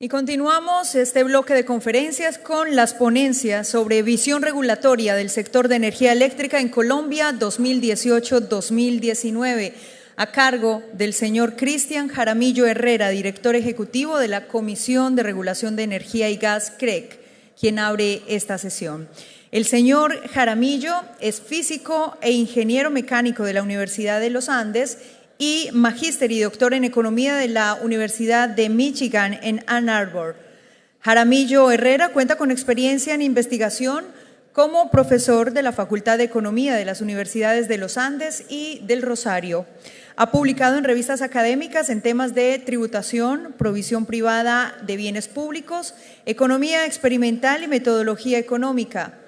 Y continuamos este bloque de conferencias con las ponencias sobre visión regulatoria del sector de energía eléctrica en Colombia 2018-2019, a cargo del señor Cristian Jaramillo Herrera, director ejecutivo de la Comisión de Regulación de Energía y Gas, CREG, quien abre esta sesión. El señor Jaramillo es físico e ingeniero mecánico de la Universidad de los Andes y magíster y doctor en economía de la Universidad de Michigan en Ann Arbor. Jaramillo Herrera cuenta con experiencia en investigación como profesor de la Facultad de Economía de las Universidades de los Andes y del Rosario. Ha publicado en revistas académicas en temas de tributación, provisión privada de bienes públicos, economía experimental y metodología económica.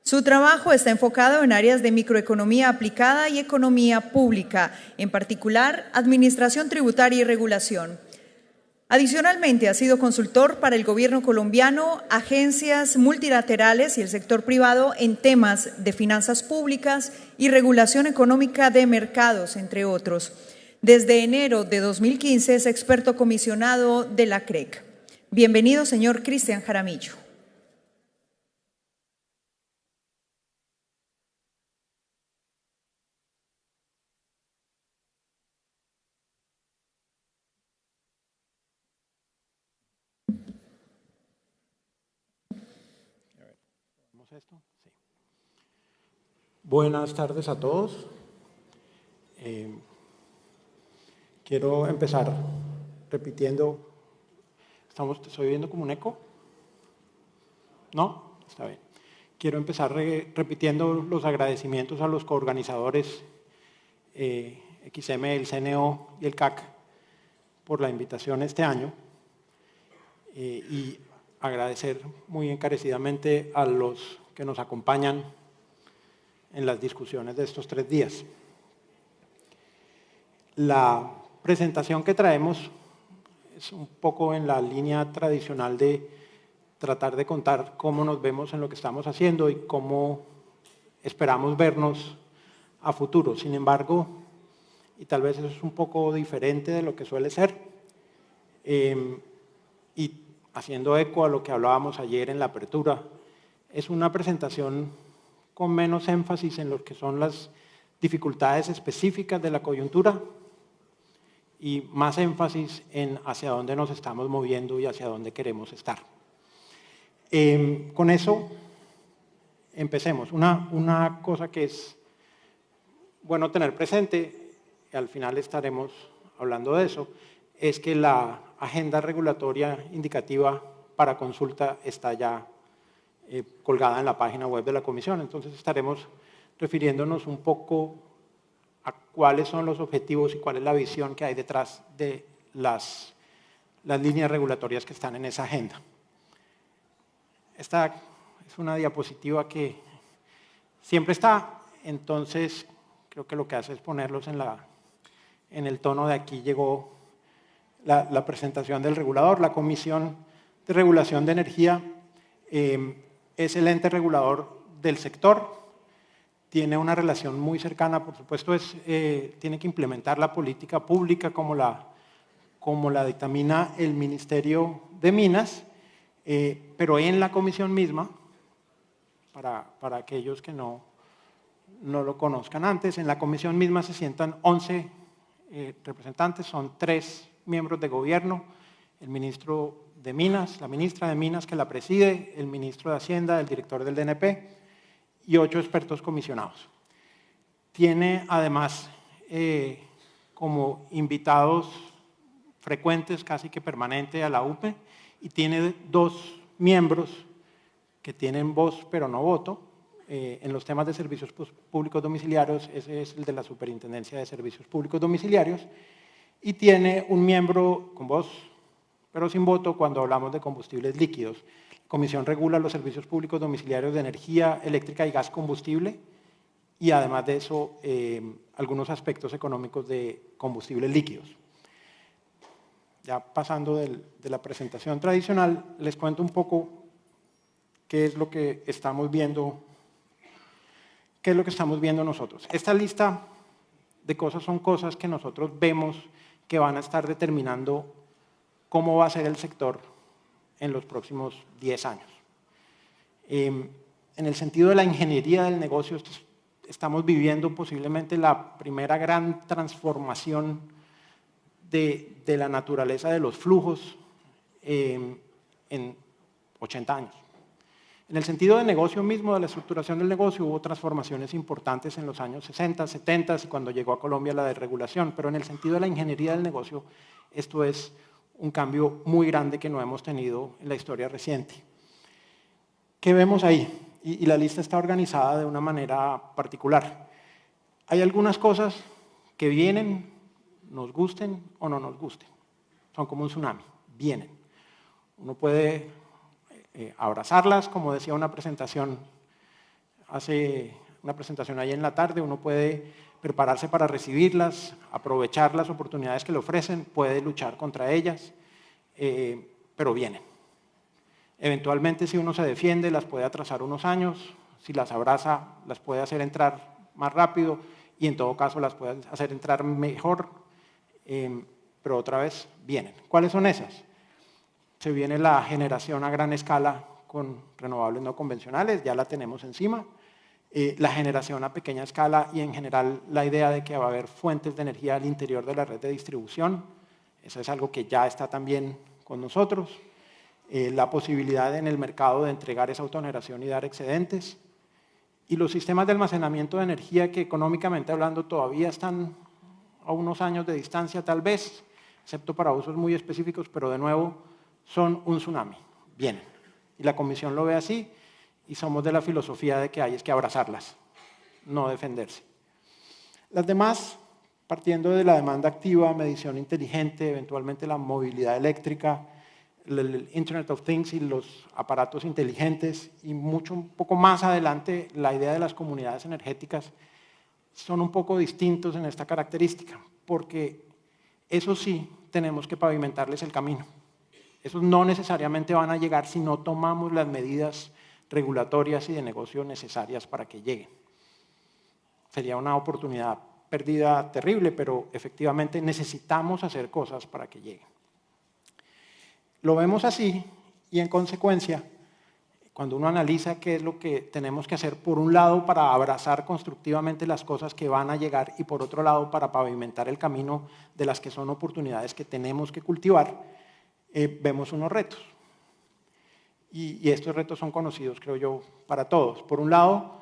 Su trabajo está enfocado en áreas de microeconomía aplicada y economía pública, en particular, administración tributaria y regulación. Adicionalmente, ha sido consultor para el gobierno colombiano, agencias multilaterales y el sector privado en temas de finanzas públicas y regulación económica de mercados, entre otros. Desde enero de 2015 es experto comisionado de la CREG. Bienvenido, señor Cristian Jaramillo. ¿Esto? Sí. Buenas tardes a todos. Quiero empezar repitiendo. ¿Estoy viendo como un eco? ¿No? Está bien. Quiero empezar repitiendo los agradecimientos a los coorganizadores XM, el CNO y el CAC por la invitación este año y agradecer muy encarecidamente a los que nos acompañan en las discusiones de estos 3 días. La presentación que traemos es un poco en la línea tradicional de tratar de contar cómo nos vemos en lo que estamos haciendo y cómo esperamos vernos a futuro. Sin embargo, y tal vez eso es un poco diferente de lo que suele ser, y haciendo eco a lo que hablábamos ayer en la apertura, es una presentación con menos énfasis en lo que son las dificultades específicas de la coyuntura y más énfasis en hacia dónde nos estamos moviendo y hacia dónde queremos estar. Con eso, empecemos. Una cosa que es bueno tener presente, y al final estaremos hablando de eso, es que la agenda regulatoria indicativa para consulta está ya colgada en la página web de la Comisión. Entonces estaremos refiriéndonos un poco a cuáles son los objetivos y cuál es la visión que hay detrás de las líneas regulatorias que están en esa agenda. Esta es una diapositiva que siempre está, entonces creo que lo que hace es ponerlos en el tono de aquí llegó la presentación del regulador. La Comisión de Regulación de Energía es el ente regulador del sector, tiene una relación muy cercana, por supuesto, tiene que implementar la política pública como la dictamina el Ministerio de Minas, pero en la comisión misma, para aquellos que no lo conozcan antes, en la comisión misma se sientan 11 representantes, son 3 miembros de gobierno, el ministro de Minas, la ministra de Minas que la preside, el ministro de Hacienda, el director del DNP y 8 expertos comisionados. Tiene además como invitados frecuentes, casi que permanente a la UPE, y tiene 2 miembros que tienen voz pero no voto en los temas de servicios públicos domiciliarios. Ese es el de la Superintendencia de Servicios Públicos Domiciliarios, y tiene un miembro con voz pero sin voto cuando hablamos de combustibles líquidos. La Comisión regula los servicios públicos domiciliarios de energía eléctrica y gas combustible y además de eso algunos aspectos económicos de combustibles líquidos. Ya pasando de la presentación tradicional, les cuento un poco qué es lo que estamos viendo, nosotros. Esta lista de cosas son cosas que nosotros vemos que van a estar determinando cómo va a ser el sector en los próximos 10 años. En el sentido de la ingeniería del negocio, estamos viviendo posiblemente la primera gran transformación de la naturaleza de los flujos en 80 años. En el sentido de negocio mismo, de la estructuración del negocio, hubo transformaciones importantes en los años 60, 70 y cuando llegó a Colombia la desregulación, pero en el sentido de la ingeniería del negocio, esto es un cambio muy grande que no hemos tenido en la historia reciente. ¿Qué vemos ahí? Y la lista está organizada de una manera particular. Hay algunas cosas que vienen, nos gusten o no nos gusten. Son como un tsunami, vienen. Uno puede abrazarlas, como decía una presentación, ahí en la tarde, uno puede prepararse para recibirlas, aprovechar las oportunidades que le ofrecen, puede luchar contra ellas, pero vienen. Eventualmente, si uno se defiende, las puede atrasar unos años, si las abraza, las puede hacer entrar más rápido y en todo caso las puede hacer entrar mejor, pero otra vez vienen. ¿Cuáles son esas? Se viene la generación a gran escala con renovables no convencionales, ya la tenemos encima. La generación a pequeña escala y en general la idea de que va a haber fuentes de energía al interior de la red de distribución, eso es algo que ya está también con nosotros. La posibilidad en el mercado de entregar esa autogeneración y dar excedentes. Y los sistemas de almacenamiento de energía que económicamente hablando todavía están a unos años de distancia tal vez, excepto para usos muy específicos, pero de nuevo son un tsunami, vienen. Y la Comisión lo ve así y somos de la filosofía de que hay es que abrazarlas, no defenderse. Las demás, partiendo de la demanda activa, medición inteligente, eventualmente la movilidad eléctrica, el Internet of Things y los aparatos inteligentes y un poco más adelante la idea de las comunidades energéticas son un poco distintos en esta característica, porque eso sí tenemos que pavimentarles el camino. Esos no necesariamente van a llegar si no tomamos las medidas regulatorias y de negocio necesarias para que lleguen. Sería una oportunidad perdida terrible, pero efectivamente necesitamos hacer cosas para que lleguen. Lo vemos así y en consecuencia, cuando uno analiza qué es lo que tenemos que hacer, por un lado para abrazar constructivamente las cosas que van a llegar y por otro lado para pavimentar el camino de las que son oportunidades que tenemos que cultivar, vemos unos retos. Y estos retos son conocidos, creo yo, para todos. Por un lado,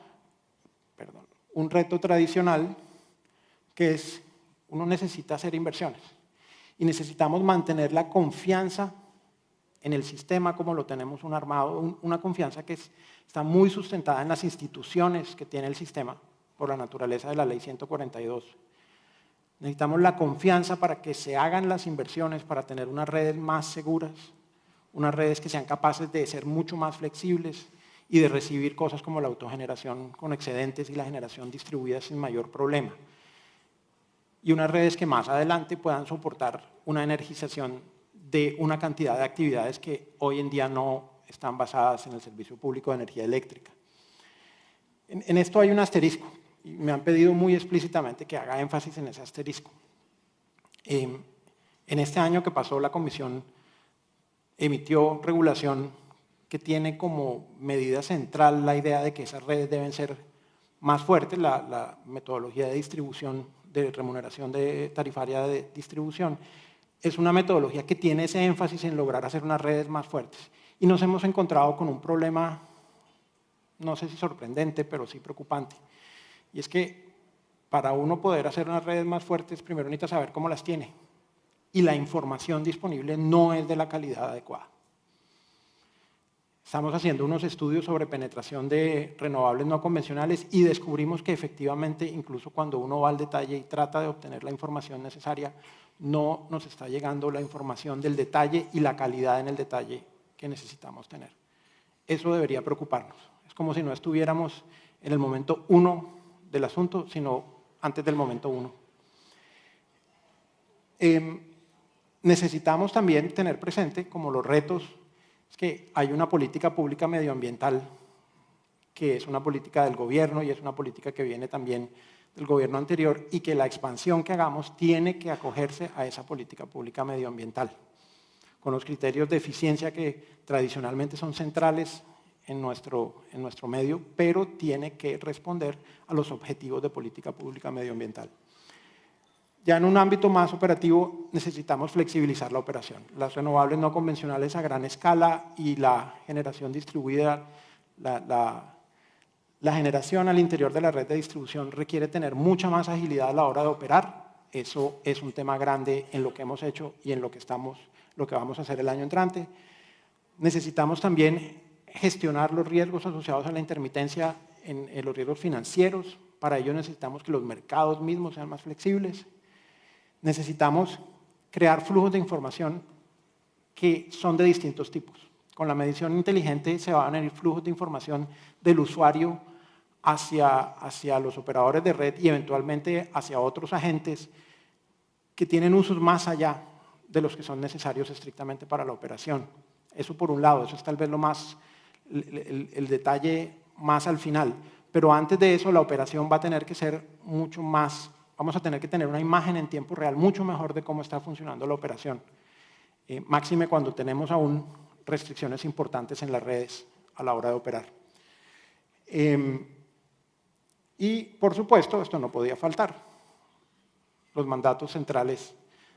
un reto tradicional que es, uno necesita hacer inversiones y necesitamos mantener la confianza en el sistema como lo tenemos armado, una confianza que está muy sustentada en las instituciones que tiene el sistema por la naturaleza de la Ley 142. Necesitamos la confianza para que se hagan las inversiones, para tener unas redes más seguras, unas redes que sean capaces de ser mucho más flexibles y de recibir cosas como la autogeneración con excedentes y la generación distribuida sin mayor problema. Y unas redes que más adelante puedan soportar una energización de una cantidad de actividades que hoy en día no están basadas en el servicio público de energía eléctrica. En esto hay un asterisco y me han pedido muy explícitamente que haga énfasis en ese asterisco. En este año que pasó, la Comisión emitió regulación que tiene como medida central la idea de que esas redes deben ser más fuertes, la metodología de distribución, de remuneración tarifaria de distribución, es una metodología que tiene ese énfasis en lograr hacer unas redes más fuertes. Y nos hemos encontrado con un problema, no sé si sorprendente, pero sí preocupante. Y es que para uno poder hacer unas redes más fuertes, primero necesita saber cómo las tiene. Y la información disponible no es de la calidad adecuada. Estamos haciendo unos estudios sobre penetración de renovables no convencionales y descubrimos que efectivamente, incluso cuando uno va al detalle y trata de obtener la información necesaria, no nos está llegando la información del detalle y la calidad en el detalle que necesitamos tener. Eso debería preocuparnos. Es como si no estuviéramos en el momento 1 del asunto, sino antes del momento 1. Necesitamos también tener presente, como los retos, es que hay una política pública medioambiental que es una política del gobierno y es una política que viene también del gobierno anterior y que la expansión que hagamos tiene que acogerse a esa política pública medioambiental. con los criterios de eficiencia que tradicionalmente son centrales en nuestro medio, pero tiene que responder a los objetivos de política pública medioambiental. Ya en un ámbito más operativo necesitamos flexibilizar la operación. Las renovables no convencionales a gran escala y la generación distribuida, la generación al interior de la red de distribución requiere tener mucha más agilidad a la hora de operar. Eso es un tema grande en lo que hemos hecho y en lo que vamos a hacer el año entrante. Necesitamos también gestionar los riesgos asociados a la intermitencia en los riesgos financieros. Para ello necesitamos que los mercados mismos sean más flexibles. Necesitamos crear flujos de información que son de distintos tipos. Con la medición inteligente se van a venir flujos de información del usuario hacia los operadores de red y eventualmente hacia otros agentes que tienen usos más allá de los que son necesarios estrictamente para la operación. Eso por un lado, eso es tal vez el detalle más al final. Pero antes de eso, la operación va a tener que ser mucho más, vamos a tener que tener una imagen en tiempo real mucho mejor de cómo está funcionando la operación. Máxime cuando tenemos aún restricciones importantes en las redes a la hora de operar. Y, por supuesto, esto no podía faltar. Los mandatos centrales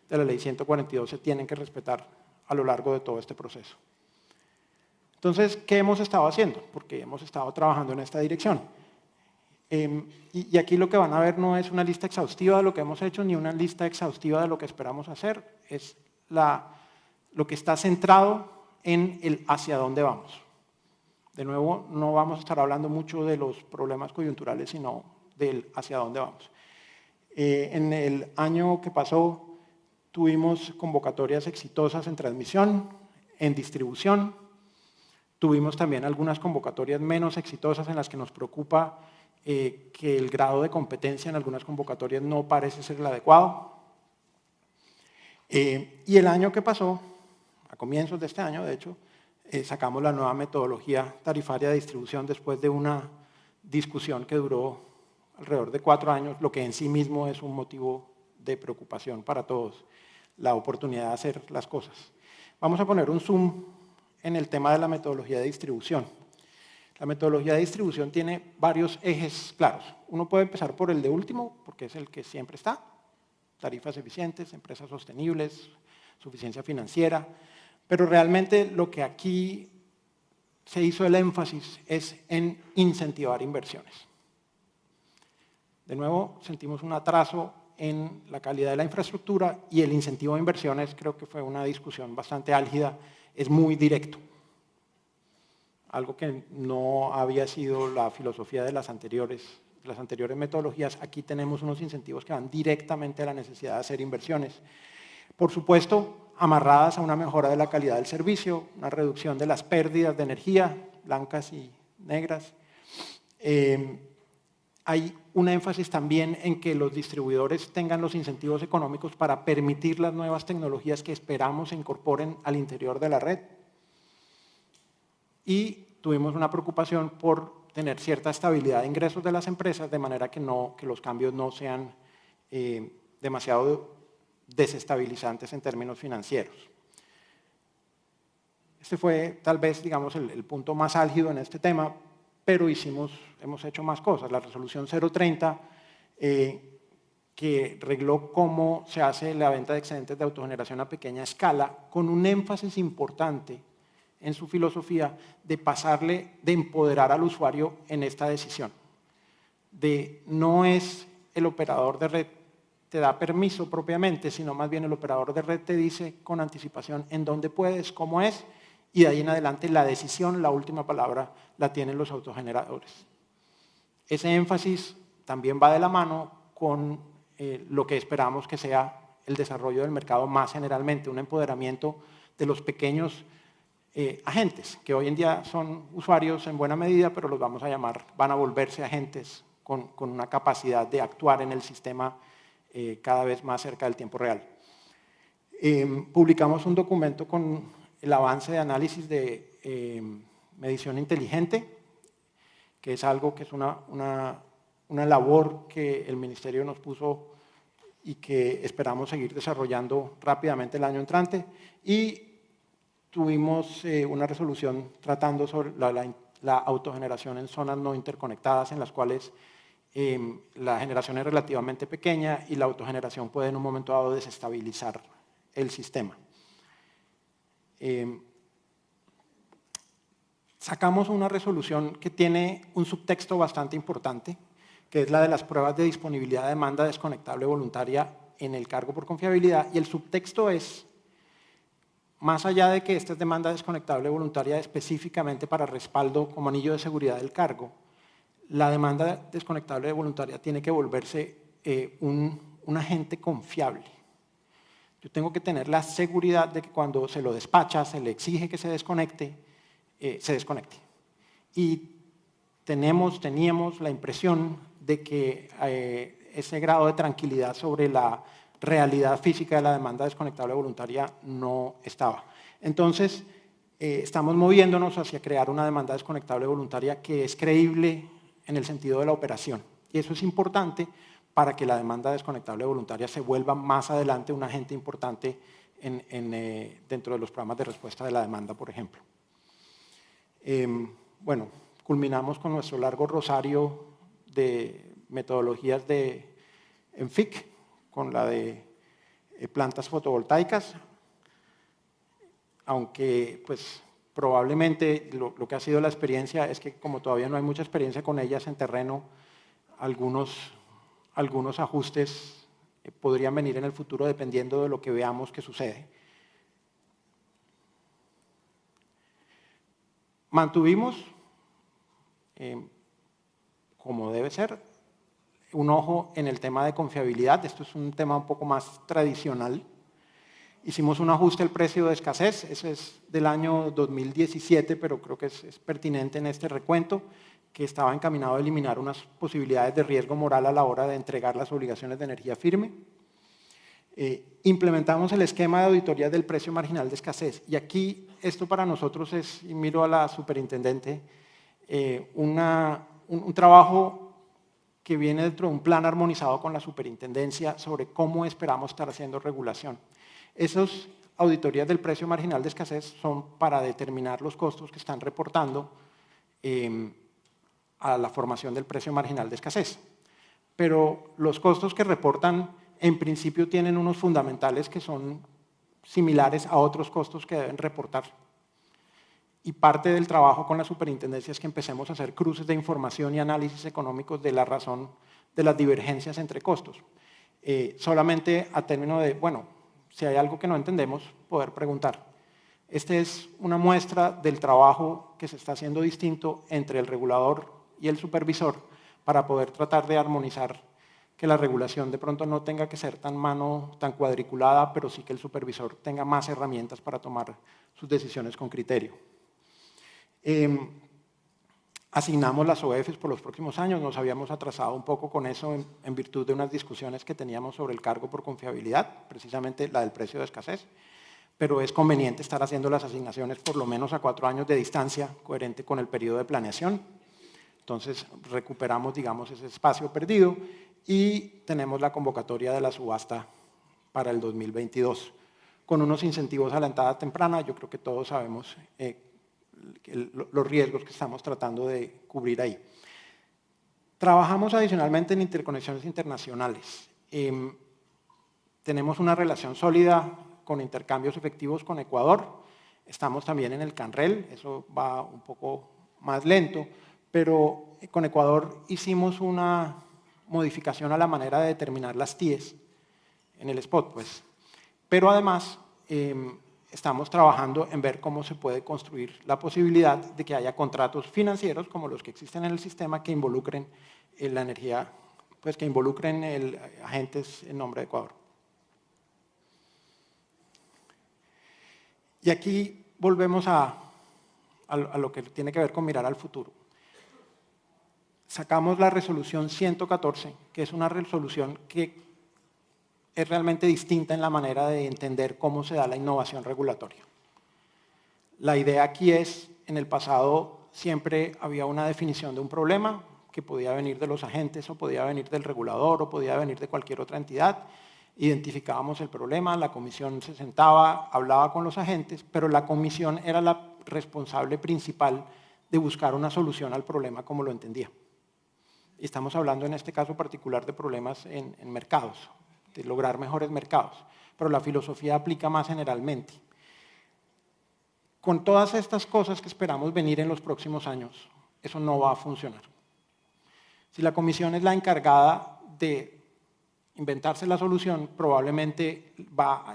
de la Ley 142 se tienen que respetar a lo largo de todo este proceso. Entonces, ¿qué hemos estado haciendo? Porque hemos estado trabajando en esta dirección. Y aquí lo que van a ver no es una lista exhaustiva de lo que hemos hecho, ni una lista exhaustiva de lo que esperamos hacer. Es lo que está centrado en el hacia dónde vamos. De nuevo, no vamos a estar hablando mucho de los problemas coyunturales, sino del hacia dónde vamos. En el año que pasó tuvimos convocatorias exitosas en transmisión, en distribución. Tuvimos también algunas convocatorias menos exitosas en las que nos preocupa que el grado de competencia en algunas convocatorias no parece ser el adecuado. Y el año que pasó, a comienzos de este año, de hecho, sacamos la nueva metodología tarifaria de distribución después de una discusión que duró alrededor de 4 años, lo que en sí mismo es un motivo de preocupación para todos, la oportunidad de hacer las cosas. Vamos a poner un zoom en el tema de la metodología de distribución. La metodología de distribución tiene varios ejes claros. Uno puede empezar por el de último, porque es el que siempre está, tarifas eficientes, empresas sostenibles, suficiencia financiera, pero realmente lo que aquí se hizo el énfasis es en incentivar inversiones. De nuevo, sentimos un atraso en la calidad de la infraestructura y el incentivo a inversiones, creo que fue una discusión bastante álgida, es muy directo. Algo que no había sido la filosofía de las anteriores metodologías. Aquí tenemos unos incentivos que van directamente a la necesidad de hacer inversiones. Por supuesto, amarradas a una mejora de la calidad del servicio, una reducción de las pérdidas de energía, blancas y negras. Hay un énfasis también en que los distribuidores tengan los incentivos económicos para permitir las nuevas tecnologías que esperamos se incorporen al interior de la red. Y tuvimos una preocupación por tener cierta estabilidad de ingresos de las empresas, de manera que los cambios no sean demasiado desestabilizantes en términos financieros. Este fue tal vez, digamos, el punto más álgido en este tema, pero hemos hecho más cosas. La resolución 030, que regló cómo se hace la venta de excedentes de autogeneración a pequeña escala, con un énfasis importante en su filosofía de empoderar al usuario en esta decisión. No es el operador de red te da permiso propiamente, sino más bien el operador de red te dice con anticipación en dónde puedes, cómo es, y de ahí en adelante la decisión, la última palabra, la tienen los autogeneradores. Ese énfasis también va de la mano con lo que esperamos que sea el desarrollo del mercado más generalmente, un empoderamiento de los pequeños agentes, que hoy en día son usuarios en buena medida, pero los vamos a llamar, van a volverse agentes con una capacidad de actuar en el sistema cada vez más cerca del tiempo real. Publicamos un documento con el avance de análisis de medición inteligente, que es algo que es una labor que el Ministerio nos puso y que esperamos seguir desarrollando rápidamente el año entrante. Y tuvimos una resolución tratando sobre la autogeneración en zonas no interconectadas, en las cuales la generación es relativamente pequeña y la autogeneración puede en un momento dado desestabilizar el sistema. Sacamos una resolución que tiene un subtexto bastante importante, que es la de las pruebas de disponibilidad de demanda desconectable voluntaria en el cargo por confiabilidad, y el subtexto es, más allá de que esta es demanda desconectable voluntaria específicamente para respaldo como anillo de seguridad del cargo, la demanda desconectable voluntaria tiene que volverse un agente confiable. Yo tengo que tener la seguridad de que cuando se lo despacha, se le exige que se desconecte. Y teníamos la impresión de que ese grado de tranquilidad sobre la realidad física de la demanda desconectable voluntaria no estaba. Entonces, estamos moviéndonos hacia crear una demanda desconectable voluntaria que es creíble en el sentido de la operación. Y eso es importante para que la demanda desconectable voluntaria se vuelva más adelante un agente importante dentro de los programas de respuesta de la demanda, por ejemplo. Bueno, culminamos con nuestro largo rosario de metodologías en FIC, con la de plantas fotovoltaicas, aunque pues probablemente lo que ha sido la experiencia es que como todavía no hay mucha experiencia con ellas en terreno, algunos ajustes podrían venir en el futuro dependiendo de lo que veamos que sucede. Mantuvimos, como debe ser, un ojo en el tema de confiabilidad. Esto es un tema un poco más tradicional. Hicimos un ajuste al precio de escasez, ese es del año 2017, pero creo que es pertinente en este recuento, que estaba encaminado a eliminar unas posibilidades de riesgo moral a la hora de entregar las obligaciones de energía firme. Implementamos el esquema de auditoría del precio marginal de escasez. Y aquí esto para nosotros es, y miro a la superintendente, un trabajo que viene dentro de un plan armonizado con la superintendencia sobre cómo esperamos estar haciendo regulación. Esas auditorías del precio marginal de escasez son para determinar los costos que están reportando a la formación del precio marginal de escasez. Pero los costos que reportan en principio tienen unos fundamentales que son similares a otros costos que deben reportar. Y parte del trabajo con la superintendencia es que empecemos a hacer cruces de información y análisis económicos de la razón de las divergencias entre costos. Solamente a término de, bueno, si hay algo que no entendemos, poder preguntar. Esta es una muestra del trabajo que se está haciendo distinto entre el regulador y el supervisor para poder tratar de armonizar que la regulación de pronto no tenga que ser tan cuadriculada, pero sí que el supervisor tenga más herramientas para tomar sus decisiones con criterio. Asignamos las OEFs por los próximos años, nos habíamos atrasado un poco con eso en virtud de unas discusiones que teníamos sobre el cargo por confiabilidad, precisamente la del precio de escasez, pero es conveniente estar haciendo las asignaciones por lo menos a 4 años de distancia, coherente con el periodo de planeación. Entonces recuperamos, digamos, ese espacio perdido y tenemos la convocatoria de la subasta para el 2022, con unos incentivos a la entrada temprana. Yo creo que todos sabemos los riesgos que estamos tratando de cubrir ahí. Trabajamos adicionalmente en interconexiones internacionales. Tenemos una relación sólida con intercambios efectivos con Ecuador. Estamos también en el CANREL, eso va un poco más lento, pero con Ecuador hicimos una modificación a la manera de determinar las TIEs en el spot, pues. Pero además estamos trabajando en ver cómo se puede construir la posibilidad de que haya contratos financieros como los que existen en el sistema que involucren la energía, pues que involucren agentes en nombre de Ecuador. Y aquí volvemos a lo que tiene que ver con mirar al futuro. Sacamos la resolución 114, que es una resolución que es realmente distinta en la manera de entender cómo se da la innovación regulatoria. La idea aquí es, en el pasado siempre había una definición de un problema que podía venir de los agentes o podía venir del regulador o podía venir de cualquier otra entidad. Identificábamos el problema, la comisión se sentaba, hablaba con los agentes, pero la comisión era la responsable principal de buscar una solución al problema como lo entendía. Y estamos hablando en este caso particular de problemas en mercados, de lograr mejores mercados, pero la filosofía aplica más generalmente. Con todas estas cosas que esperamos venir en los próximos años, eso no va a funcionar. Si la comisión es la encargada de inventarse la solución, probablemente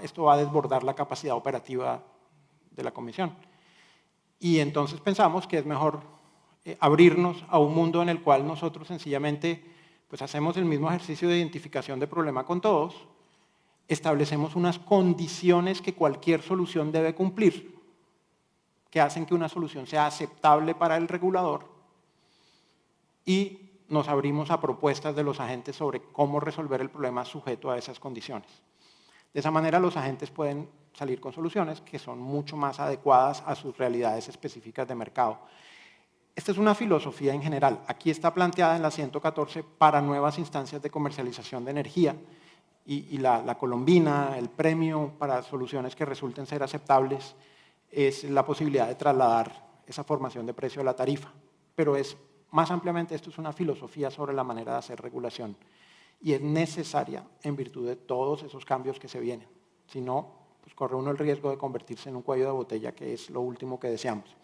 esto va a desbordar la capacidad operativa de la comisión. Y entonces pensamos que es mejor abrirnos a un mundo en el cual nosotros sencillamente pues hacemos el mismo ejercicio de identificación de problema con todos, establecemos unas condiciones que cualquier solución debe cumplir, que hacen que una solución sea aceptable para el regulador, y nos abrimos a propuestas de los agentes sobre cómo resolver el problema sujeto a esas condiciones. De esa manera los agentes pueden salir con soluciones que son mucho más adecuadas a sus realidades específicas de mercado. Esta es una filosofía en general. Aquí está planteada en la 114 para nuevas instancias de comercialización de energía, y la colombina, el premio para soluciones que resulten ser aceptables, es la posibilidad de trasladar esa formación de precio a la tarifa. Pero más ampliamente, esto es una filosofía sobre la manera de hacer regulación, y es necesaria en virtud de todos esos cambios que se vienen. Si no, pues corre uno el riesgo de convertirse en un cuello de botella, que es lo último que deseamos.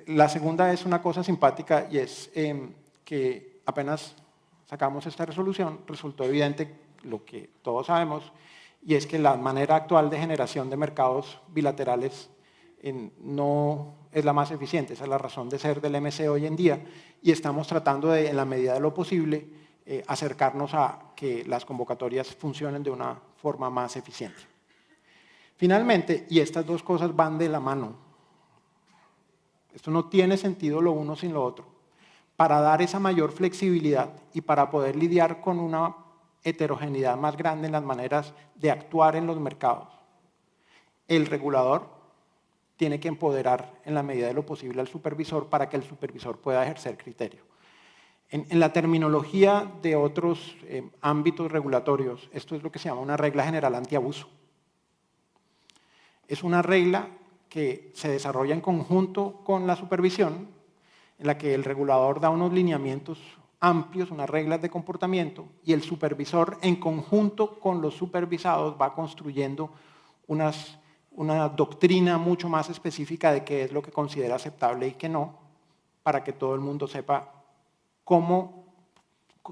La segunda es una cosa simpática, y es que apenas sacamos esta resolución, resultó evidente lo que todos sabemos, y es que la manera actual de generación de mercados bilaterales no es la más eficiente. Esa es la razón de ser del MC hoy en día, y estamos tratando de, en la medida de lo posible, acercarnos a que las convocatorias funcionen de una forma más eficiente. Finalmente, y estas dos cosas van de la mano, esto no tiene sentido lo uno sin lo otro, para dar esa mayor flexibilidad y para poder lidiar con una heterogeneidad más grande en las maneras de actuar en los mercados, el regulador tiene que empoderar en la medida de lo posible al supervisor para que el supervisor pueda ejercer criterio. En la terminología de otros ámbitos regulatorios, esto es lo que se llama una regla general antiabuso. Es una regla que se desarrolla en conjunto con la supervisión, en la que el regulador da unos lineamientos amplios, unas reglas de comportamiento, y el supervisor en conjunto con los supervisados va construyendo una doctrina mucho más específica de qué es lo que considera aceptable y qué no, para que todo el mundo sepa cómo,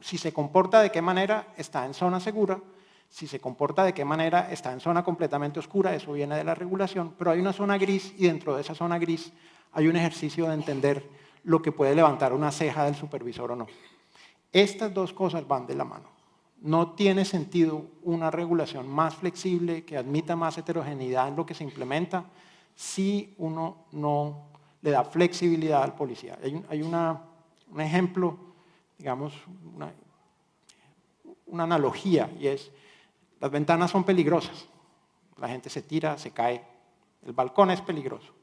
si se comporta de qué manera está en zona segura, si se comporta de qué manera está en zona completamente oscura. Eso viene de la regulación, pero hay una zona gris, y dentro de esa zona gris hay un ejercicio de entender lo que puede levantar una ceja del supervisor o no. Estas dos cosas van de la mano. No tiene sentido una regulación más flexible que admita más heterogeneidad en lo que se implementa si uno no le da flexibilidad al policía. Hay un ejemplo, digamos, una analogía, y es: las ventanas son peligrosas, la gente se tira, se cae, el balcón es peligroso.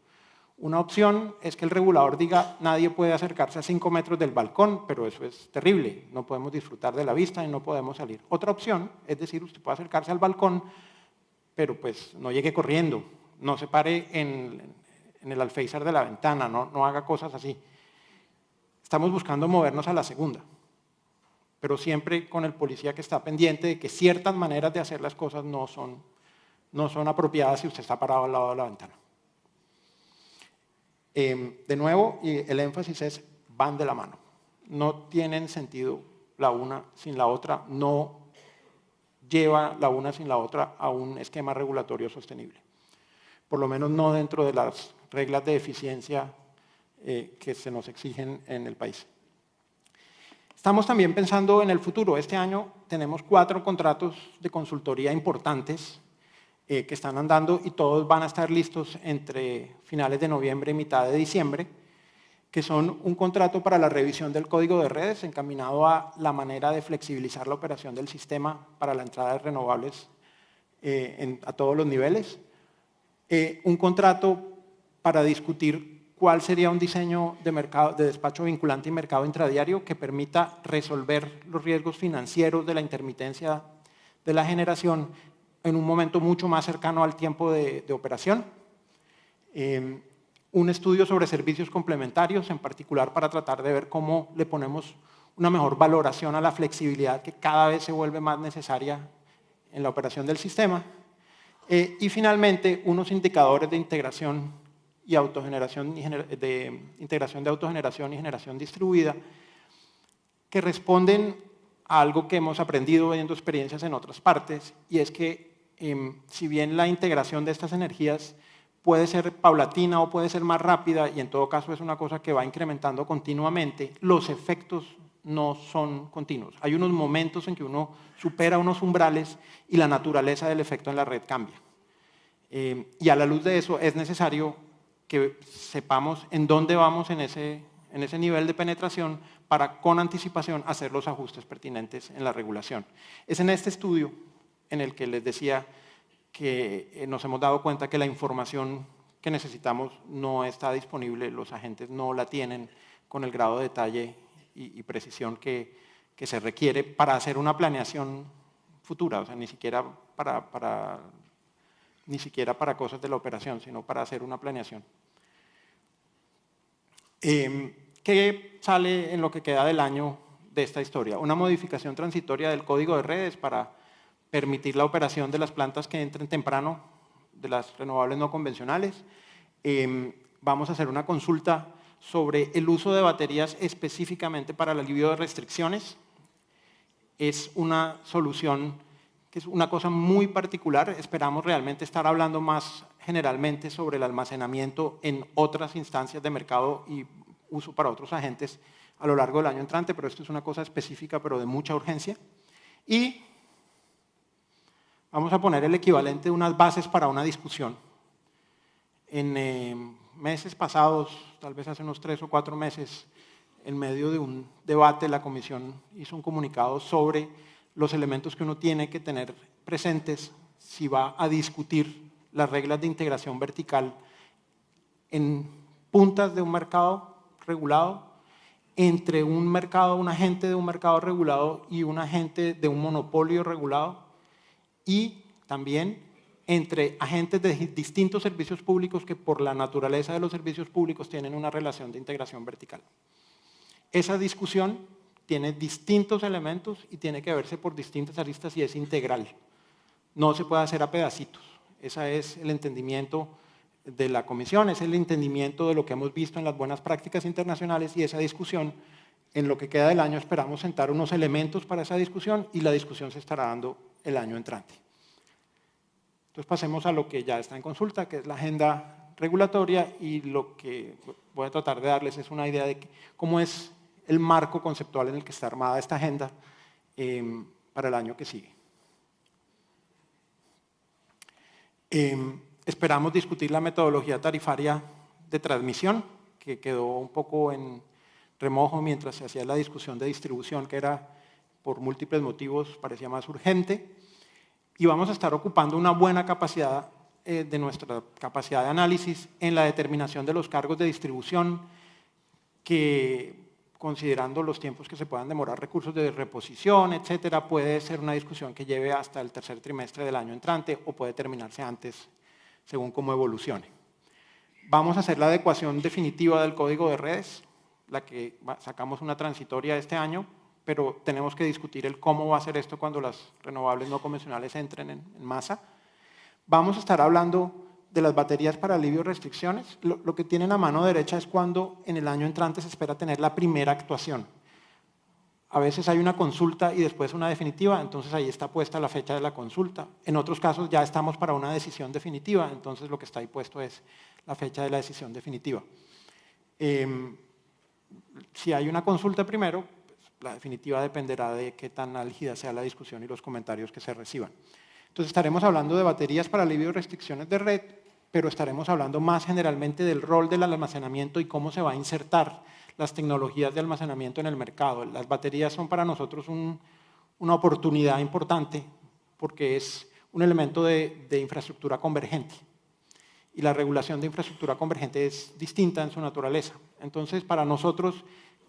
Una opción es que el regulador diga: nadie puede acercarse a 5 metros del balcón, pero eso es terrible, no podemos disfrutar de la vista y no podemos salir. Otra opción es decir: usted puede acercarse al balcón, pero pues no llegue corriendo, no se pare en el alféizar de la ventana, no haga cosas así. Estamos buscando movernos a la segunda, pero siempre con el policía que está pendiente de que ciertas maneras de hacer las cosas no son apropiadas si usted está parado al lado de la ventana. De nuevo, y el énfasis es: van de la mano. No tienen sentido la una sin la otra, no lleva la una sin la otra a un esquema regulatorio sostenible. Por lo menos no dentro de las reglas de eficiencia que se nos exigen en el país. Estamos también pensando en el futuro. Este año tenemos 4 contratos de consultoría importantes que están andando, y todos van a estar listos entre finales de noviembre y mitad de diciembre, que son un contrato para la revisión del código de redes encaminado a la manera de flexibilizar la operación del sistema para la entrada de renovables a todos los niveles, un contrato para discutir cuál sería un diseño de despacho vinculante y mercado intradiario que permita resolver los riesgos financieros de la intermitencia de la generación en un momento mucho más cercano al tiempo de operación. Un estudio sobre servicios complementarios, en particular para tratar de ver cómo le ponemos una mejor valoración a la flexibilidad que cada vez se vuelve más necesaria en la operación del sistema. Y finalmente, unos indicadores de integración y autogeneración, de integración de autogeneración y generación distribuida, que responden a algo que hemos aprendido viendo experiencias en otras partes, y es que si bien la integración de estas energías puede ser paulatina o puede ser más rápida, y en todo caso es una cosa que va incrementando continuamente, los efectos no son continuos. Hay unos momentos en que uno supera unos umbrales y la naturaleza del efecto en la red cambia. Y a la luz de eso es necesario que sepamos en dónde vamos en ese nivel de penetración para con anticipación hacer los ajustes pertinentes en la regulación. Es en este estudio en el que les decía que nos hemos dado cuenta que la información que necesitamos no está disponible, los agentes no la tienen con el grado de detalle y precisión que se requiere para hacer una planeación futura, o sea, ni siquiera para cosas de la operación, sino para hacer una planeación. ¿Qué sale en lo que queda del año de esta historia? Una modificación transitoria del código de redes para permitir la operación de las plantas que entren temprano, de las renovables no convencionales. Vamos a hacer una consulta sobre el uso de baterías específicamente para el alivio de restricciones. Es una solución que es una cosa muy particular. Esperamos realmente estar hablando más generalmente sobre el almacenamiento en otras instancias de mercado y uso para otros agentes a lo largo del año entrante, pero esto es una cosa específica pero de mucha urgencia. Y vamos a poner el equivalente de unas bases para una discusión. En meses pasados, tal vez hace unos 3 o 4 meses, en medio de un debate, la Comisión hizo un comunicado sobre los elementos que uno tiene que tener presentes si va a discutir las reglas de integración vertical en puntas de un mercado regulado, entre un agente de un mercado regulado y un agente de un monopolio regulado, y también entre agentes de distintos servicios públicos que por la naturaleza de los servicios públicos tienen una relación de integración vertical. Esa discusión tiene distintos elementos y tiene que verse por distintas aristas y es integral. No se puede hacer a pedacitos. Ese es el entendimiento de la Comisión, es el entendimiento de lo que hemos visto en las buenas prácticas internacionales, y esa discusión, en lo que queda del año, esperamos sentar unos elementos para esa discusión y la discusión se estará dando el año entrante. Entonces pasemos a lo que ya está en consulta, que es la agenda regulatoria, y lo que voy a tratar de darles es una idea de cómo es el marco conceptual en el que está armada esta agenda para el año que sigue. Esperamos discutir la metodología tarifaria de transmisión, que quedó un poco en remojo mientras se hacía la discusión de distribución, que era por múltiples motivos parecía más urgente. Y vamos a estar ocupando una buena capacidad de nuestra capacidad de análisis en la determinación de los cargos de distribución, que considerando los tiempos que se puedan demorar, recursos de reposición, etcétera, puede ser una discusión que lleve hasta el tercer trimestre del año entrante o puede terminarse antes, según cómo evolucione. Vamos a hacer la adecuación definitiva del código de redes, la que sacamos una transitoria este año, pero tenemos que discutir el cómo va a ser esto cuando las renovables no convencionales entren en masa. Vamos a estar hablando de las baterías para alivio de restricciones. Lo que tienen a mano derecha es cuando en el año entrante se espera tener la primera actuación. A veces hay una consulta y después una definitiva, entonces ahí está puesta la fecha de la consulta. En otros casos ya estamos para una decisión definitiva, entonces lo que está ahí puesto es la fecha de la decisión definitiva. Si hay una consulta primero, pues la definitiva dependerá de qué tan álgida sea la discusión y los comentarios que se reciban. Entonces estaremos hablando de baterías para alivio de restricciones de red, pero estaremos hablando más generalmente del rol del almacenamiento y cómo se va a insertar las tecnologías de almacenamiento en el mercado. Las baterías son para nosotros una oportunidad importante porque es un elemento de infraestructura convergente. y la regulación de infraestructura convergente es distinta en su naturaleza. Entonces, para nosotros,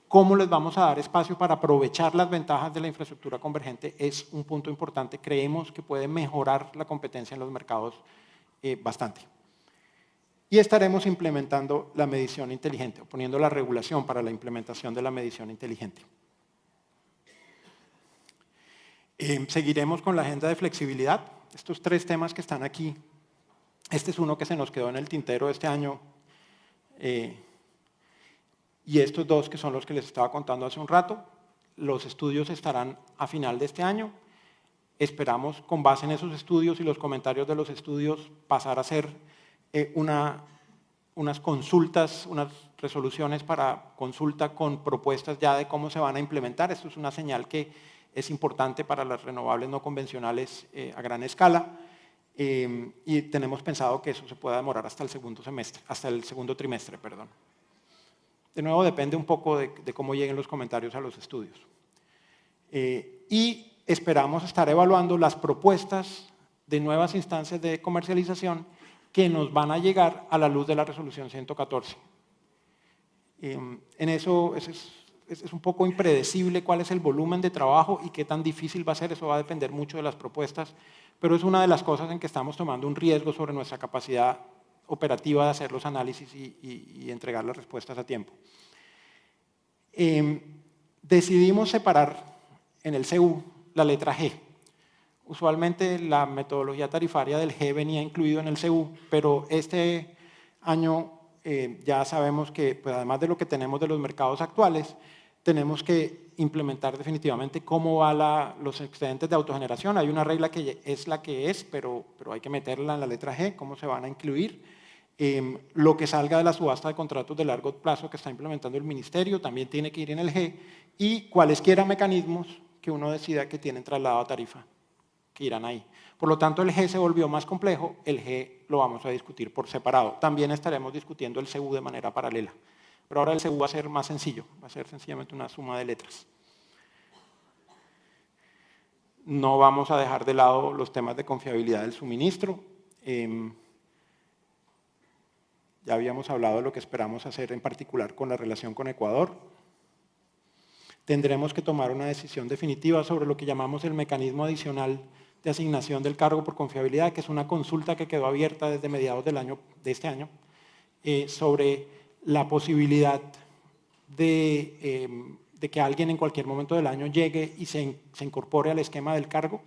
cómo les vamos a dar espacio para aprovechar las ventajas de la infraestructura convergente es un punto importante. Creemos que puede mejorar la competencia en los mercados bastante. Y estaremos implementando la medición inteligente, o poniendo la regulación para la implementación de la medición inteligente. Seguiremos con la agenda de flexibilidad. Estos 3 temas que están aquí, este es uno que se nos quedó en el tintero este año, y estos 2 que son los que les estaba contando hace un rato. Los estudios estarán a final de este año. Esperamos, con base en esos estudios y los comentarios de los estudios, pasar a hacer unas consultas, unas resoluciones para consulta con propuestas ya de cómo se van a implementar. Esto es una señal que es importante para las renovables no convencionales a gran escala, y tenemos pensado que eso se pueda demorar hasta el segundo trimestre. De nuevo, depende un poco de cómo lleguen los comentarios a los estudios. Y esperamos estar evaluando las propuestas de nuevas instancias de comercialización que nos van a llegar a la luz de la resolución 114. En eso es un poco impredecible cuál es el volumen de trabajo y qué tan difícil va a ser. Eso va a depender mucho de las propuestas, pero es una de las cosas en que estamos tomando un riesgo sobre nuestra capacidad operativa de hacer los análisis y entregar las respuestas a tiempo. Decidimos separar en el CU la letra G. Usualmente la metodología tarifaria del G venía incluido en el CU, pero este año ya sabemos que, pues, además de lo que tenemos de los mercados actuales, tenemos que implementar definitivamente cómo van los excedentes de autogeneración. Hay una regla que es la que es, pero hay que meterla en la letra G, cómo se van a incluir. Lo que salga de la subasta de contratos de largo plazo que está implementando el ministerio también tiene que ir en el G, y cualesquiera mecanismos que uno decida que tienen traslado a tarifa, que irán ahí. Por lo tanto, el G se volvió más complejo, el G lo vamos a discutir por separado. También estaremos discutiendo el CU de manera paralela, pero ahora el CU va a ser más sencillo, va a ser sencillamente una suma de letras. No vamos a dejar de lado los temas de confiabilidad del suministro. Ya habíamos hablado de lo que esperamos hacer en particular con la relación con Ecuador. Tendremos que tomar una decisión definitiva sobre lo que llamamos el mecanismo adicional de asignación del cargo por confiabilidad, que es una consulta que quedó abierta desde mediados de este año, sobre la posibilidad de que alguien en cualquier momento del año llegue y se incorpore al esquema del cargo.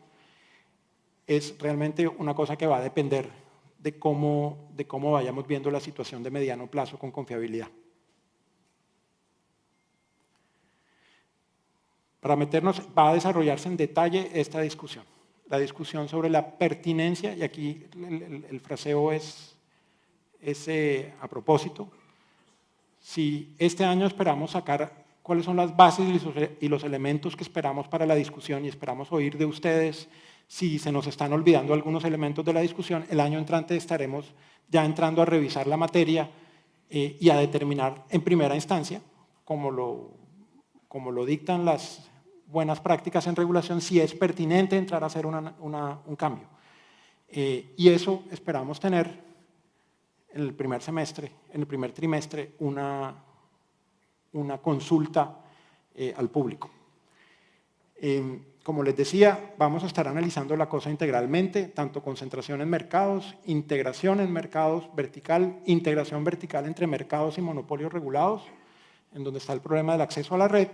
Es realmente una cosa que va a depender de cómo vayamos viendo la situación de mediano plazo con confiabilidad. Para meternos, va a desarrollarse en detalle esta discusión. La discusión sobre la pertinencia, y aquí el fraseo es a propósito. Si este año esperamos sacar cuáles son las bases y los elementos que esperamos para la discusión, y esperamos oír de ustedes si se nos están olvidando algunos elementos de la discusión, el año entrante estaremos ya entrando a revisar la materia y a determinar en primera instancia, como lo dictan las buenas prácticas en regulación, si es pertinente entrar a hacer un cambio. Y eso esperamos tener en el primer semestre, en el primer trimestre, una consulta al público. Como les decía, vamos a estar analizando la cosa integralmente, tanto concentración en mercados, integración en mercados vertical, integración vertical entre mercados y monopolios regulados, en donde está el problema del acceso a la red,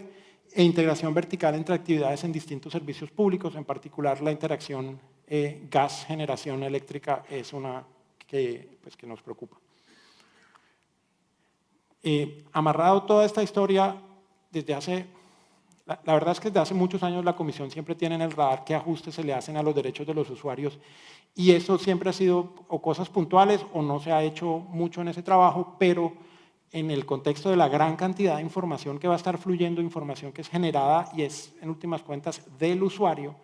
e integración vertical entre actividades en distintos servicios públicos, en particular la interacción gas-generación eléctrica es una que nos preocupa. Amarrado toda esta historia, la verdad es que desde hace muchos años la Comisión siempre tiene en el radar qué ajustes se le hacen a los derechos de los usuarios, y eso siempre ha sido o cosas puntuales o no se ha hecho mucho en ese trabajo, pero en el contexto de la gran cantidad de información que va a estar fluyendo, información que es generada y es en últimas cuentas del usuario,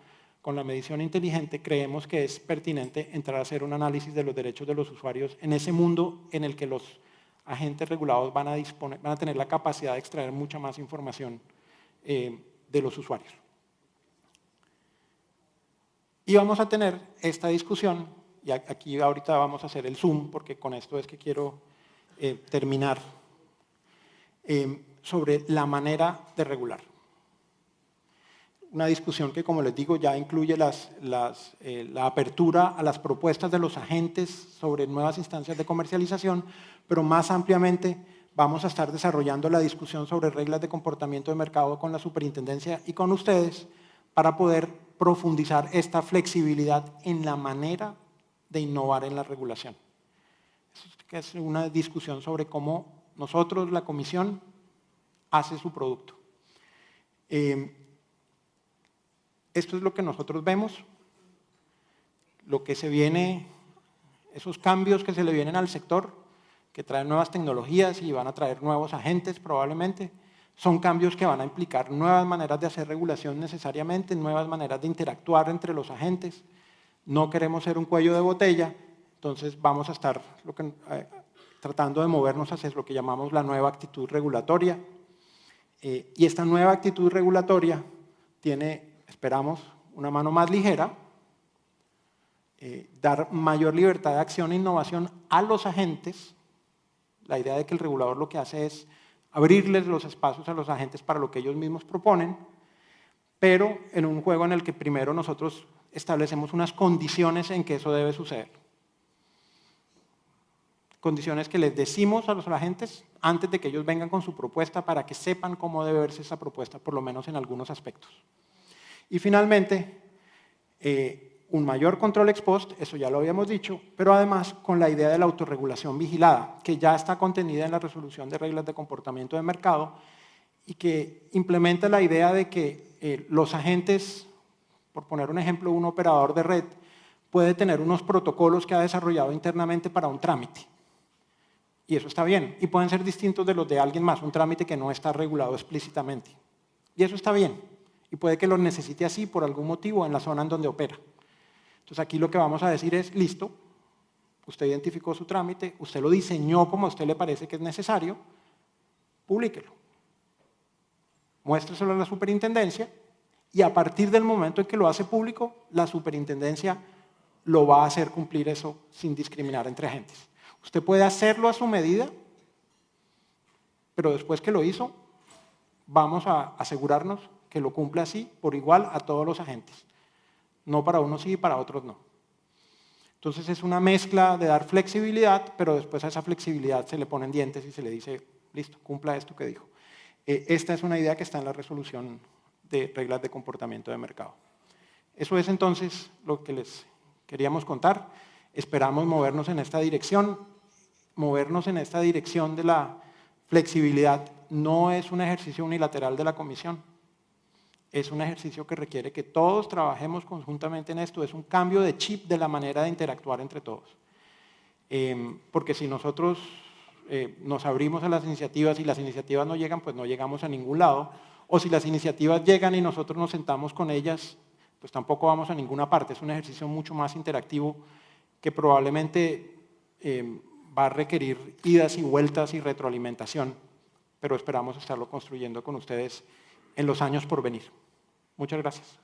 con la medición inteligente creemos que es pertinente entrar a hacer un análisis de los derechos de los usuarios en ese mundo en el que los agentes regulados van a tener la capacidad de extraer mucha más información de los usuarios. Y vamos a tener esta discusión y aquí ahorita vamos a hacer el zoom, porque con esto es que quiero terminar, sobre la manera de regular. Una discusión que, como les digo, ya incluye la apertura a las propuestas de los agentes sobre nuevas instancias de comercialización, pero más ampliamente vamos a estar desarrollando la discusión sobre reglas de comportamiento de mercado con la superintendencia y con ustedes para poder profundizar esta flexibilidad en la manera de innovar en la regulación. Es una discusión sobre cómo nosotros, la Comisión, hace su producto. Esto es lo que nosotros vemos, lo que se viene, esos cambios que se le vienen al sector, que traen nuevas tecnologías y van a traer nuevos agentes probablemente, son cambios que van a implicar nuevas maneras de hacer regulación necesariamente, nuevas maneras de interactuar entre los agentes. No queremos ser un cuello de botella, entonces vamos a estar tratando de movernos hacia lo que llamamos la nueva actitud regulatoria. Y esta nueva actitud regulatoria tiene, esperamos, una mano más ligera, dar mayor libertad de acción e innovación a los agentes. La idea de que el regulador lo que hace es abrirles los espacios a los agentes para lo que ellos mismos proponen, pero en un juego en el que primero nosotros establecemos unas condiciones en que eso debe suceder. Condiciones que les decimos a los agentes antes de que ellos vengan con su propuesta para que sepan cómo debe verse esa propuesta, por lo menos en algunos aspectos. Y finalmente, un mayor control ex post, eso ya lo habíamos dicho, pero además con la idea de la autorregulación vigilada, que ya está contenida en la resolución de reglas de comportamiento de mercado y que implementa la idea de que los agentes, por poner un ejemplo, un operador de red puede tener unos protocolos que ha desarrollado internamente para un trámite. Y eso está bien, y pueden ser distintos de los de alguien más, un trámite que no está regulado explícitamente. Y eso está bien, y puede que lo necesite así por algún motivo en la zona en donde opera. Entonces aquí lo que vamos a decir es, listo, usted identificó su trámite, usted lo diseñó como a usted le parece que es necesario, publíquelo. Muéstreselo a la superintendencia y a partir del momento en que lo hace público, la superintendencia lo va a hacer cumplir eso sin discriminar entre agentes. Usted puede hacerlo a su medida, pero después que lo hizo, vamos a asegurarnos que lo cumpla así, por igual a todos los agentes. No para unos sí y para otros no. Entonces es una mezcla de dar flexibilidad, pero después a esa flexibilidad se le ponen dientes y se le dice, listo, cumpla esto que dijo. Esta es una idea que está en la resolución de reglas de comportamiento de mercado. Eso es entonces lo que les queríamos contar. Esperamos movernos en esta dirección. Movernos en esta dirección de la flexibilidad no es un ejercicio unilateral de la Comisión. Es un ejercicio que requiere que todos trabajemos conjuntamente en esto. Es un cambio de chip de la manera de interactuar entre todos. Porque si nosotros nos abrimos a las iniciativas y las iniciativas no llegan, pues no llegamos a ningún lado. O si las iniciativas llegan y nosotros nos sentamos con ellas, pues tampoco vamos a ninguna parte. Es un ejercicio mucho más interactivo que probablemente va a requerir idas y vueltas y retroalimentación, pero esperamos estarlo construyendo con ustedes en los años por venir. Muchas gracias.